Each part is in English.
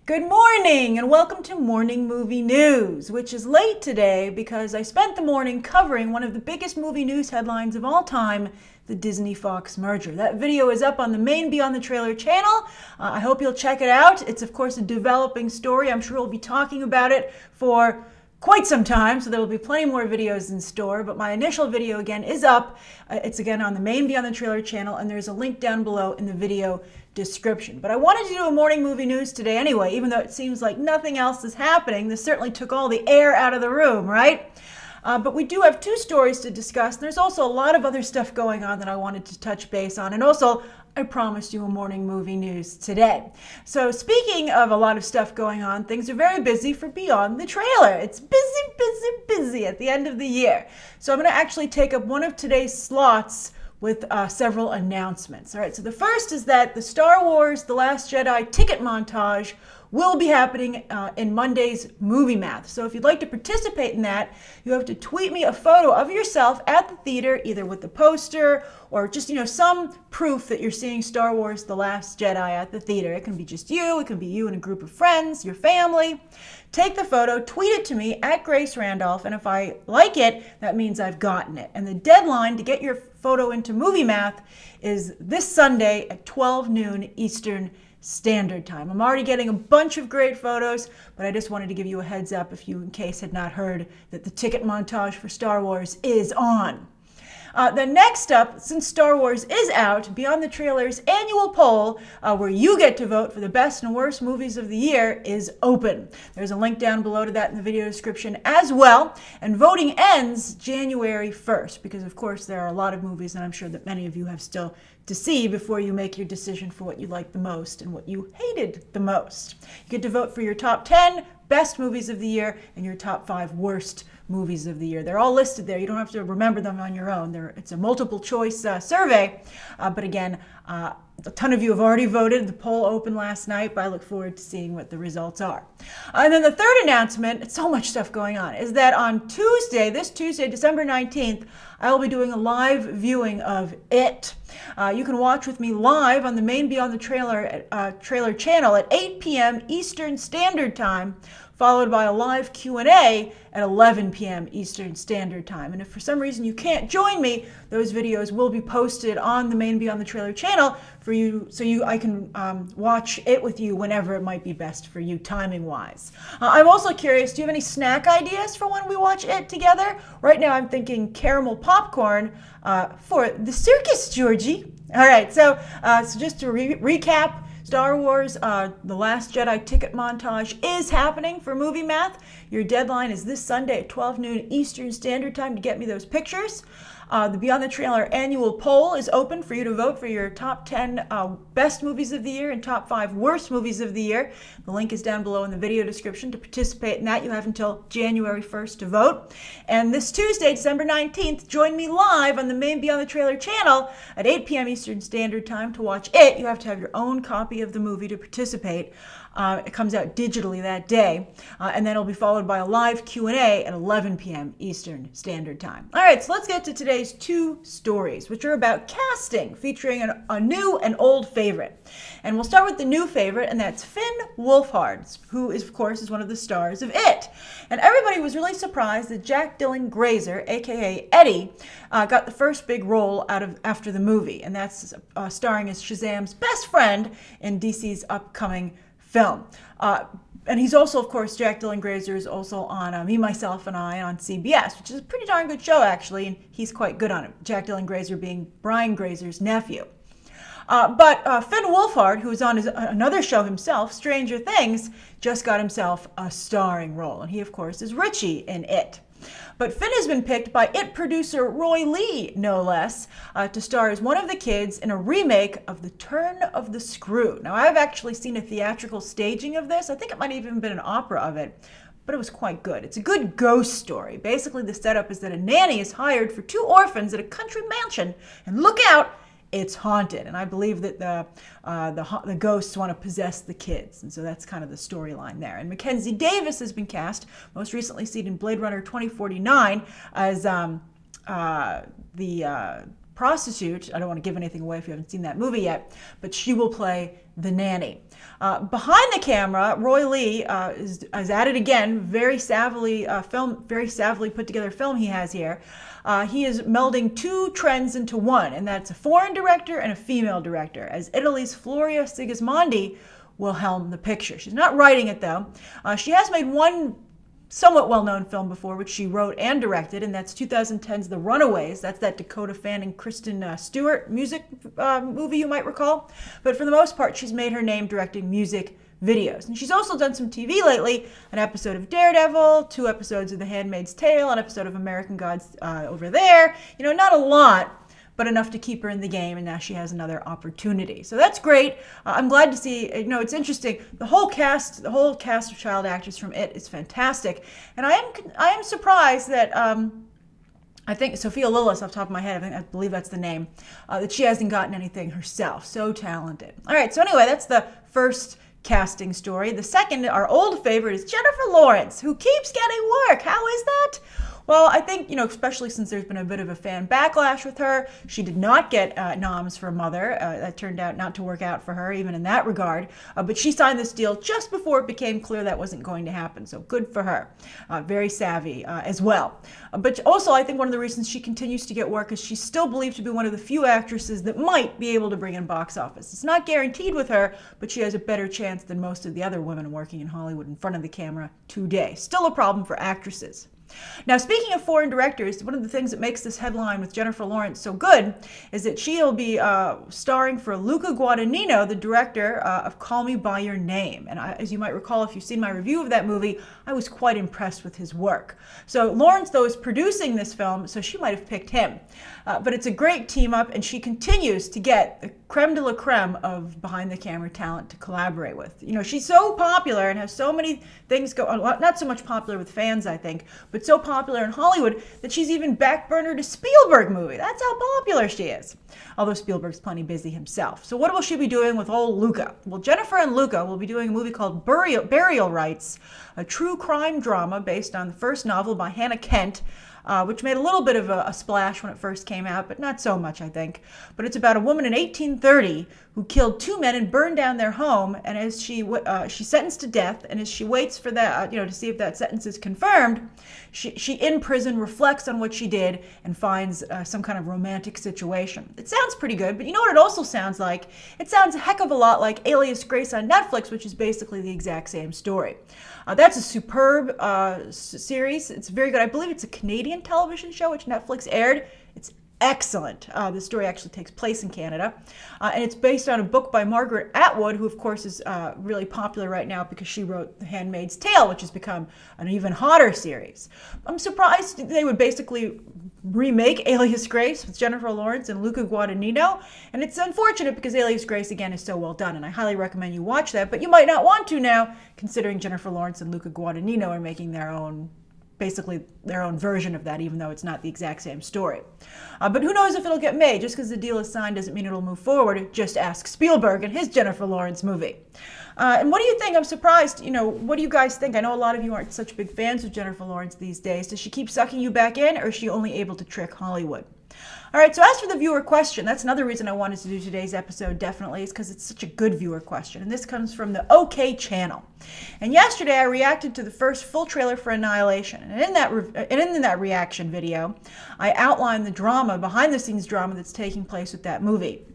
Good morning and welcome to Morning Movie News, which is late today because I spent the morning covering one of the biggest movie news headlines of all time, the Disney-Fox merger. That video is up on the main Beyond the Trailer channel. I hope you'll check it out. It's of course a developing story. I'm sure we'll be talking about it for quite some time, so there will be plenty more videos in store, but my initial video again is up. It's again on the main Beyond the Trailer channel, and there's a link down below in the video description. But I wanted to do a morning movie news today anyway, even though it seems like nothing else is happening. This certainly took all the air out of the room, right? But we do have two stories to discuss. There's also a lot of other stuff going on that I wanted to touch base on, and also I promised you a morning movie news today. So speaking of a lot of stuff going on, things are very busy for Beyond the Trailer. It's busy at the end of the year. So I'm going to actually take up one of today's slots with several announcements. All right, so the first is that the Star Wars The Last Jedi ticket montage will be happening in Monday's Movie Math. So if you'd like to participate in that, you have to tweet me a photo of yourself at the theater, either with the poster or just, some proof that you're seeing Star Wars The Last Jedi at the theater. It can be just you, it can be you and a group of friends, your family. Take the photo, tweet it to me at Grace Randolph, and if I like it, that means I've gotten it. And the deadline to get your photo into Movie Math is this Sunday at 12 noon Eastern Standard Time. I'm already getting a bunch of great photos, but I just wanted to give you a heads up if you, in case, had not heard that the ticket montage for Star Wars is on. Then next up, since Star Wars is out, Beyond the Trailer's annual poll, where you get to vote for the best and worst movies of the year, is open. There's a link down below to that in the video description as well. And voting ends January 1st, because of course there are a lot of movies that I'm sure that many of you have still to see before you make your decision for what you liked the most and what you hated the most. You get to vote for your top 10 best movies of the year and your top 5 worst movies of the year. They're all listed there. You don't have to remember them on your own. It's a multiple choice survey. But again, a ton of you have already voted. The poll opened last night, but I look forward to seeing what the results are. And then the third announcement, it's so much stuff going on, is that on Tuesday, this Tuesday, December 19th, I will be doing a live viewing of It. You can watch with me live on the main Beyond the Trailer channel at 8 p.m. Eastern Standard Time, followed by a live Q&A at 11 p.m. Eastern Standard Time. And if for some reason you can't join me, those videos will be posted on the main Beyond the Trailer channel for you, so I can watch it with you whenever it might be best for you, timing-wise. I'm also curious, do you have any snack ideas for when we watch It together? Right now I'm thinking caramel popcorn for the circus, Georgie. All right, so just to recap, Star Wars The Last Jedi ticket montage is happening for Movie Math. Your deadline is this Sunday at 12 noon Eastern Standard Time to get me those pictures. The Beyond the Trailer annual poll is open for you to vote for your top 10 best movies of the year and top 5 worst movies of the year. The link is down below in the video description. To participate in that, you have until January 1st to vote. And this Tuesday, December 19th, join me live on the main Beyond the Trailer channel at 8 p.m. Eastern Standard Time to watch It. You have to have your own copy of the movie to participate. It comes out digitally that day, and then it'll be followed by a live Q&A at 11 p.m. Eastern Standard Time. All right, so let's get to today's two stories, which are about casting, featuring a new and old favorite. And we'll start with the new favorite, and that's Finn Wolfhard, who is, of course, is one of the stars of It. And everybody was really surprised that Jack Dylan Grazer, aka Eddie, got the first big role after the movie, and that's starring as Shazam's best friend in DC's upcoming film. And he's also, of course, Jack Dylan Grazer is also on Me, Myself, and I on CBS, which is a pretty darn good show, actually, and he's quite good on it, Jack Dylan Grazer being Brian Grazer's nephew. But Finn Wolfhard, who's on another show himself, Stranger Things, just got himself a starring role, and he, of course, is Richie in It. But Finn has been picked by It producer Roy Lee, no less, to star as one of the kids in a remake of The Turn of the Screw. Now, I've actually seen a theatrical staging of this. I think it might have even been an opera of it, but it was quite good. It's a good ghost story. Basically, the setup is that a nanny is hired for 2 orphans at a country mansion, and look out, it's haunted. And I believe that the ghosts want to possess the kids. And so that's kind of the storyline there. And Mackenzie Davis has been cast, most recently seen in Blade Runner 2049, as the prostitute. I don't want to give anything away if you haven't seen that movie yet, but she will play The Nanny. Behind the camera, Roy Lee is at it again. Very savvily put together film he has here. He is melding two trends into one, and that's a foreign director and a female director, as Italy's Floria Sigismondi will helm the picture. She's not writing it, though. She has made one somewhat well-known film before, which she wrote and directed, and that's 2010's The Runaways. That's that Dakota Fanning, Kristen Stewart music movie you might recall. But for the most part, she's made her name directing music videos. And she's also done some TV lately, an episode of Daredevil, 2 episodes of The Handmaid's Tale, an episode of American Gods over there. You know, not a lot, but enough to keep her in the game, and now she has another opportunity. So that's great. I'm glad to see, you know, it's interesting. The whole cast of child actors from It is fantastic. And I am surprised that, I think Sophia Lillis, off the top of my head, I believe that's the name, that she hasn't gotten anything herself. So talented. All right, so anyway, that's the first casting story. The second, our old favorite, is Jennifer Lawrence, who keeps getting work. How is that? Well, I think, you know, especially since there's been a bit of a fan backlash with her, she did not get noms for Mother. That turned out not to work out for her, even in that regard. But she signed this deal just before it became clear that wasn't going to happen. So good for her. Very savvy as well. But also, I think one of the reasons she continues to get work is she's still believed to be one of the few actresses that might be able to bring in box office. It's not guaranteed with her, but she has a better chance than most of the other women working in Hollywood in front of the camera today. Still a problem for actresses. Now, speaking of foreign directors, one of the things that makes this headline with Jennifer Lawrence so good is that she'll be starring for Luca Guadagnino, the director of Call Me By Your Name. And as you might recall, if you've seen my review of that movie, I was quite impressed with his work. So Lawrence, though, is producing this film, so she might have picked him. But it's a great team up, and she continues to get the creme de la creme of behind-the-camera talent to collaborate with. You know, she's so popular and has so many things go on, not so much popular with fans, I think, but so popular in Hollywood that she's even backburnered a Spielberg movie. That's how popular she is. Although Spielberg's plenty busy himself. So what will she be doing with old Luca? Well, Jennifer and Luca will be doing a movie called Burial Rites, a true crime drama based on the first novel by Hannah Kent, which made a little bit of a splash when it first came out, but not so much, I think. But it's about a woman in 1830 who killed 2 men and burned down their home, and as she's sentenced to death, and as she waits for that, to see if that sentence is confirmed, she in prison reflects on what she did and finds some kind of romantic situation. It sounds pretty good, but you know what it also sounds like? It sounds a heck of a lot like Alias Grace on Netflix, which is basically the exact same story. That's a superb series. It's very good. I believe it's a Canadian television show, which Netflix aired. It's excellent. The story actually takes place in Canada. And it's based on a book by Margaret Atwood, who, of course, is really popular right now because she wrote The Handmaid's Tale, which has become an even hotter series. I'm surprised they would basically remake Alias Grace with Jennifer Lawrence and Luca Guadagnino. And it's unfortunate because Alias Grace, again, is so well done. And I highly recommend you watch that. But you might not want to now, considering Jennifer Lawrence and Luca Guadagnino are making basically their own version of that, even though it's not the exact same story. But who knows if it'll get made? Just because the deal is signed doesn't mean it'll move forward. Just ask Spielberg and his Jennifer Lawrence movie. And what do you think? I'm surprised. What do you guys think? I know a lot of you aren't such big fans of Jennifer Lawrence these days. Does she keep sucking you back in, or is she only able to trick Hollywood? All right, so as for the viewer question, that's another reason I wanted to do today's episode, definitely, is because it's such a good viewer question. And this comes from the OK channel. And yesterday I reacted to the first full trailer for Annihilation. And in that reaction video, I outlined the drama, behind-the-scenes drama that's taking place with that movie.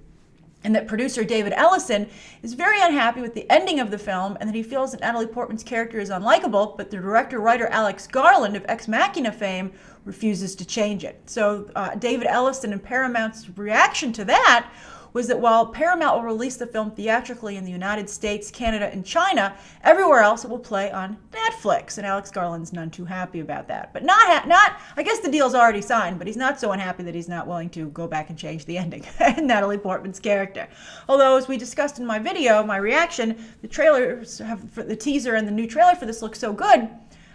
And that producer David Ellison is very unhappy with the ending of the film, and that he feels that Natalie Portman's character is unlikable, but the director-writer Alex Garland of Ex Machina fame refuses to change it. So David Ellison and Paramount's reaction to that was that while Paramount will release the film theatrically in the United States, Canada, and China, everywhere else it will play on Netflix. And Alex Garland's none too happy about that. But I guess the deal's already signed, but he's not so unhappy that he's not willing to go back and change the ending and Natalie Portman's character. Although, as we discussed in my video, my reaction, the teaser and the new trailer for this look so good,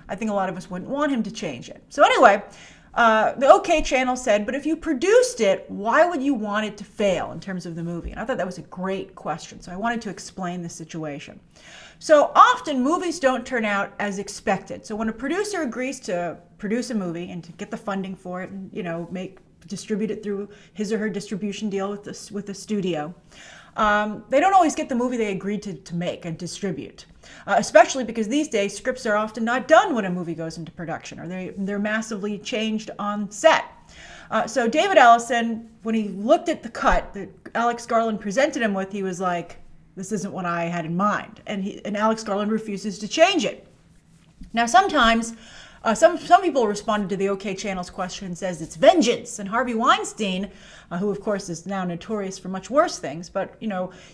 I think a lot of us wouldn't want him to change it. So anyway, the OK channel said, but if you produced it, why would you want it to fail in terms of the movie? And I thought that was a great question, so I wanted to explain the situation. So often movies don't turn out as expected. So when a producer agrees to produce a movie and to get the funding for it and distribute it through his or her distribution deal with the studio, they don't always get the movie they agreed to make and distribute. Especially because these days scripts are often not done when a movie goes into production, or they're massively changed on set. So David Ellison, when he looked at the cut that Alex Garland presented him with, he was like, this isn't what I had in mind. And Alex Garland refuses to change it. Now sometimes, some people responded to the OK Channel's question and says it's vengeance. And Harvey Weinstein, who of course is now notorious for much worse things, but you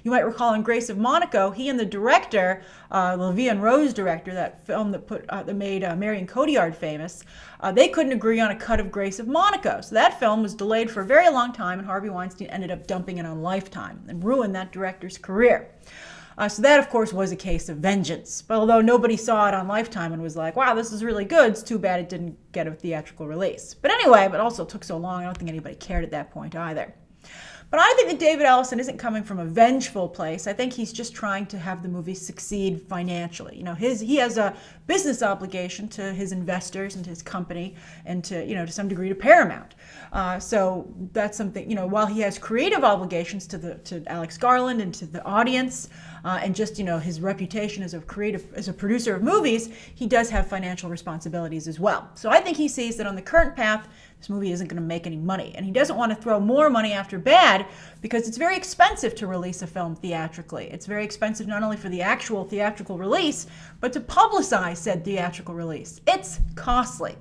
might recall in Grace of Monaco, he and the director, the Vie and Rose director, that film that made Marion Cotillard famous, they couldn't agree on a cut of Grace of Monaco. So that film was delayed for a very long time, and Harvey Weinstein ended up dumping it on Lifetime and ruined that director's career. So that, of course, was a case of vengeance. But although nobody saw it on Lifetime and was like, wow, this is really good, it's too bad it didn't get a theatrical release. But anyway, but also it took so long, I don't think anybody cared at that point either. But I think that David Ellison isn't coming from a vengeful place. I think he's just trying to have the movie succeed financially. He has a business obligation to his investors and to his company, and to some degree to Paramount. So that's something, while he has creative obligations to Alex Garland and to the audience, and just his reputation as a producer of movies, he does have financial responsibilities as well. So I think he sees that on the current path, this movie isn't going to make any money, and he doesn't want to throw more money after bad, because it's very expensive to release a film theatrically. It's very expensive not only for the actual theatrical release, but to publicize said theatrical release. It's costly.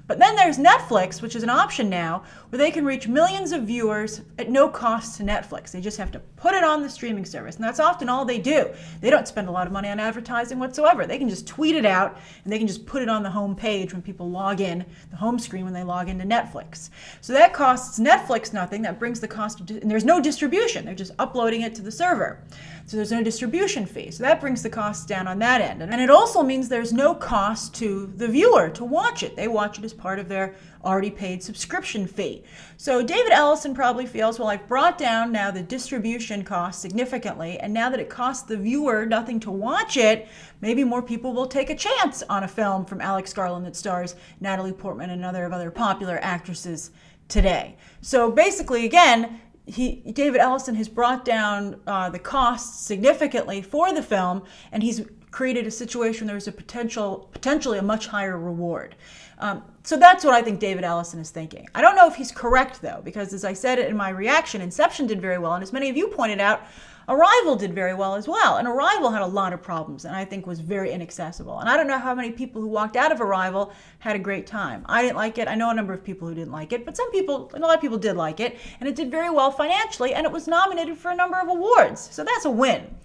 But then there's Netflix, which is an option now, where they can reach millions of viewers at no cost to Netflix. They just have to put it on the streaming service, and that's often all they do. They don't spend a lot of money on advertising whatsoever. They can just tweet it out, and they can just put it on the home page when people log in, the home screen when they log into Netflix. So that costs Netflix nothing. That brings the cost of, and there's no distribution. They're just uploading it to the server. So there's no distribution fee. So that brings the costs down on that end. And it also means there's no cost to the viewer to watch it. They watch it as part of their already paid subscription fee. So David Ellison probably feels, well, I've brought down now the distribution cost significantly, and now that it costs the viewer nothing to watch it, maybe more people will take a chance on a film from Alex Garland that stars Natalie Portman and other popular actresses today. So basically, again, David Ellison has brought down the costs significantly for the film, and he's created a situation where there's a potentially a much higher reward. So that's what I think David Ellison is thinking. I don't know if he's correct, though, because as I said in my reaction, Inception did very well, and as many of you pointed out, Arrival did very well as well. And Arrival had a lot of problems, and I think was very inaccessible. And I don't know how many people who walked out of Arrival had a great time. I didn't like it. I know a number of people who didn't like it, but a lot of people did like it, and it did very well financially, and it was nominated for a number of awards. So that's a win.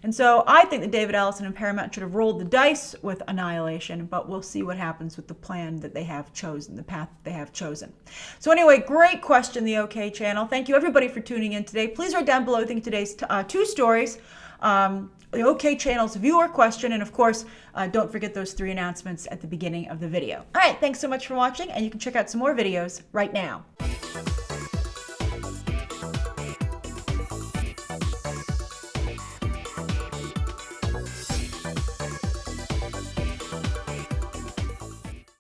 And so I think that David Ellison and Paramount should have rolled the dice with Annihilation, but we'll see what happens with the plan that they have chosen, the path that they have chosen. So anyway, great question, the OK Channel. Thank you everybody for tuning in today. Please write down below, I think, today's two stories, the OK Channel's viewer question, and of course, don't forget those 3 announcements at the beginning of the video. All right, thanks so much for watching, and you can check out some more videos right now.